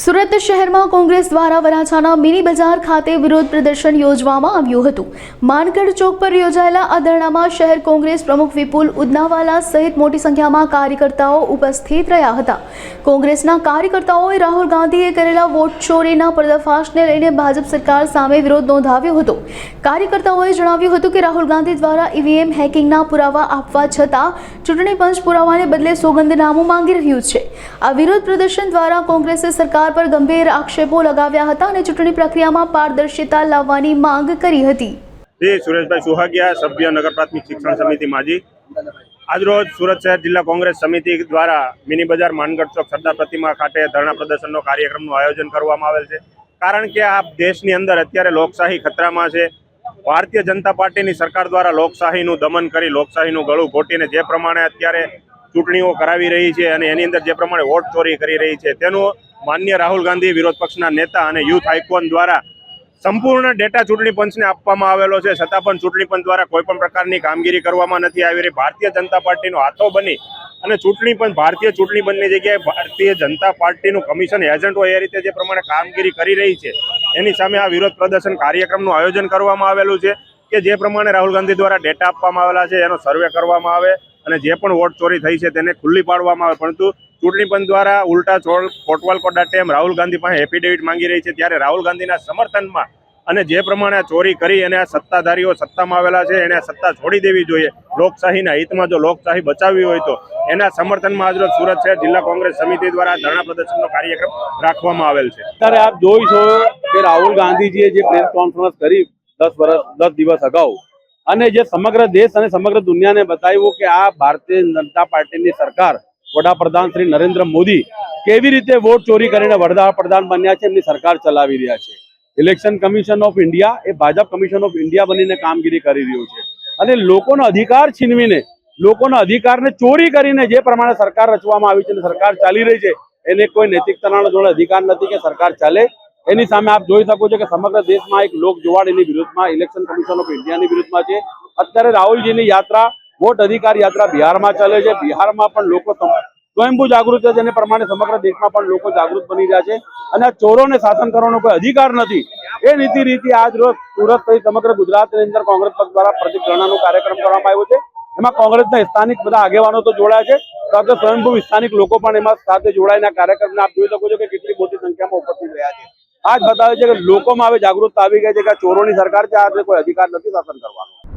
સુરત શહેરમાં કોંગ્રેસ દ્વારા વરાછાના મિની બજાર ખાતે વિરોધ પ્રદર્શન યોજવામાં આવ્યું હતું। માનગઢ ચોક પર યોજાયેલા આ ધરણામાં શહેર કોંગ્રેસ પ્રમુખ વિપુલ ઉદનાવાલા સહિત મોટી સંખ્યામાં કાર્યકર્તાઓ ઉપસ્થિત રહ્યા હતા। કોંગ્રેસના કાર્યકર્તાઓએ રાહુલ ગાંધીએ કરેલા વોટ ચોરીના પર્દાફાશને લઈને ભાજપ સરકાર સામે વિરોધ નોંધાવ્યો હતો। કાર્યકર્તાઓએ જણાવ્યું હતું કે રાહુલ ગાંધી દ્વારા ઈવીએમ હેકિંગના પુરાવા આપવા છતાં ચૂંટણી પંચ પુરાવાને બદલે સોગંદનામું માંગી રહ્યું છે। આ વિરોધ પ્રદર્શન દ્વારા કોંગ્રેસે સરકાર पर गंभीर आक्षेपो लगाव्या हता अने चूंटणी प्रक्रियामां पारदर्शिता लाववानी मांग करी हती। श्री सुरेशभाई सुहागिया, सभ्य नगर प्राथमिक शिक्षण समिति माजी। आज रोज सूरत शहर जिला कांग्रेस समिति द्वारा मिनी बजार मानगढ़ चौक सरदार प्रतिमा खाते धरना प्रदर्शन कार्यक्रम आयोजन करवामां आवेल छे। कारण के आ देशनी अंदर अत्यारे लोकशाही खतरामां छे। भारतीय जनता पार्टी सरकार द्वारा लोकशाहीनुं दमन करी लोकशाहीनुं गळुं घोटीने जे प्रमाणे अत्यारे चूंटणीओ करावी रही छे अने एनी अंदर जे प्रमाणे वोट चोरी करी रही छे तेनुं माननीय राहुल गांधी विरोध पक्षना नेता अने यूथ आइकोन द्वारा संपूर्ण डेटा चूंटणी पंचने आपवामां आवेलो छे। छतां पण चूंटणी पंच द्वारा कोईपण प्रकारनी कामगीरी करवामां नथी आवी रही। भारतीय जनता पार्टीनो हाथो बनी अने चूंटणी पंच भारतीय चूंटणी पंचनी जग्याए भारतीय जनता पार्टीनुं कमिशन एजंट होय ए रीते जे प्रमाणे कामगीरी करी रही छे एनी सामे आ विरोध प्रदर्शन कार्यक्रमनुं आयोजन करवामां आवेलुं छे के जे प्रमाणे राहुल गांधी द्वारा डेटा आपवामां आवेला छे एनो सर्वे करवामां आवे અને જે પણ વોટ ચોરી થઈ છે તેને ખુલ્લી પાડવામાં આવે। પરંતુ ચૂંટણી પંચ દ્વારા ઉલટા કોટવાલ કોડા ટેમ રાહુલ ગાંધી પાસે એફિડેવિટ માંગી રહી છે। ત્યારે રાહુલ ગાંધીના સમર્થનમાં અને જે પ્રમાણે ચોરી કરી અને આ સત્તાધારીઓ સત્તામાં આવેલા છે એને સત્તા છોડી દેવી જોઈએ। લોકશાહીના હિતમાં જો લોકશાહી બચાવવી હોય તો એના સમર્થનમાં આજરોજ સુરત શહેર જિલ્લા કોંગ્રેસ સમિતિ દ્વારા ધરણા પ્રદર્શનનો કાર્યક્રમ રાખવામાં આવેલ છે। ત્યારે આપ જોઈ છો કે રાહુલ ગાંધીજીએ જે પ્રેસ કોન્ફરન્સ કરી 10 દિવસ અગાઉ અને જે સમગ્ર દેશ અને સમગ્ર દુનિયાને બતાવ્યું કે આ ભારતીય જનતા પાર્ટીની સરકાર વડાપ્રધાન શ્રી નરેન્દ્ર મોદી કેવી રીતે વોટ ચોરી કરીને વડાપ્રધાન બન્યા છે, એમની સરકાર ચલાવી રહ્યા છે। ઇલેક્શન કમિશન ઓફ ઇન્ડિયા એ ભાજપ કમિશન ઓફ ઇન્ડિયા બનીને કામગીરી કરી રહ્યું છે અને લોકોનો અધિકાર છીનવીને લોકોના અધિકારને ચોરી કરીને જે પ્રમાણે સરકાર રચવામાં આવી છે અને સરકાર ચાલી રહી છે એને કોઈ નૈતિકતાનો જોડે અધિકાર નથી કે સરકાર ચાલે। એની સામે આપ જોઈ શકો છો કે સમગ્ર દેશમાં એક લોક જોવાળીની વિરુદ્ધમાં ઇલેક્શન કમિશન ઓફ ઇન્ડિયાની વિરુદ્ધમાં છે। અત્યારે રાહુલજીની યાત્રા વોટ અધિકાર યાત્રા બિહારમાં ચાલે છે। બિહારમાં પણ લોકો સ્વયંભૂ જાગૃત છે, જેને પ્રમાણે સમગ્ર દેશમાં પણ લોકો જાગૃત બની રહ્યા છે અને આ ચોરોને શાસન કરવાનો કોઈ અધિકાર નથી એ રીતિ આજ રોજ સુરત સહિત સમગ્ર ગુજરાતની અંદર કોંગ્રેસ પક્ષ દ્વારા પ્રતિજ્ઞાનો કાર્યક્રમ કરવામાં આવ્યો છે। એમાં કોંગ્રેસના સ્થાનિક બધા આગેવાનો તો જોડાયા છે, સાથે સ્વયંભૂ સ્થાનિક લોકો પણ એમાં સાથે જોડાઈને કાર્યક્રમને આપ જોઈ શકો છો કે કેટલી મોટી સંખ્યામાં ઉપસ્થિત રહ્યા છે। આજ બતાવે છે કે લોકોમાં હવે જાગૃતતા આવી ગઈ છે કે ચોરોની સરકાર છે, આ કોઈ અધિકાર નથી શાસન કરવાનો।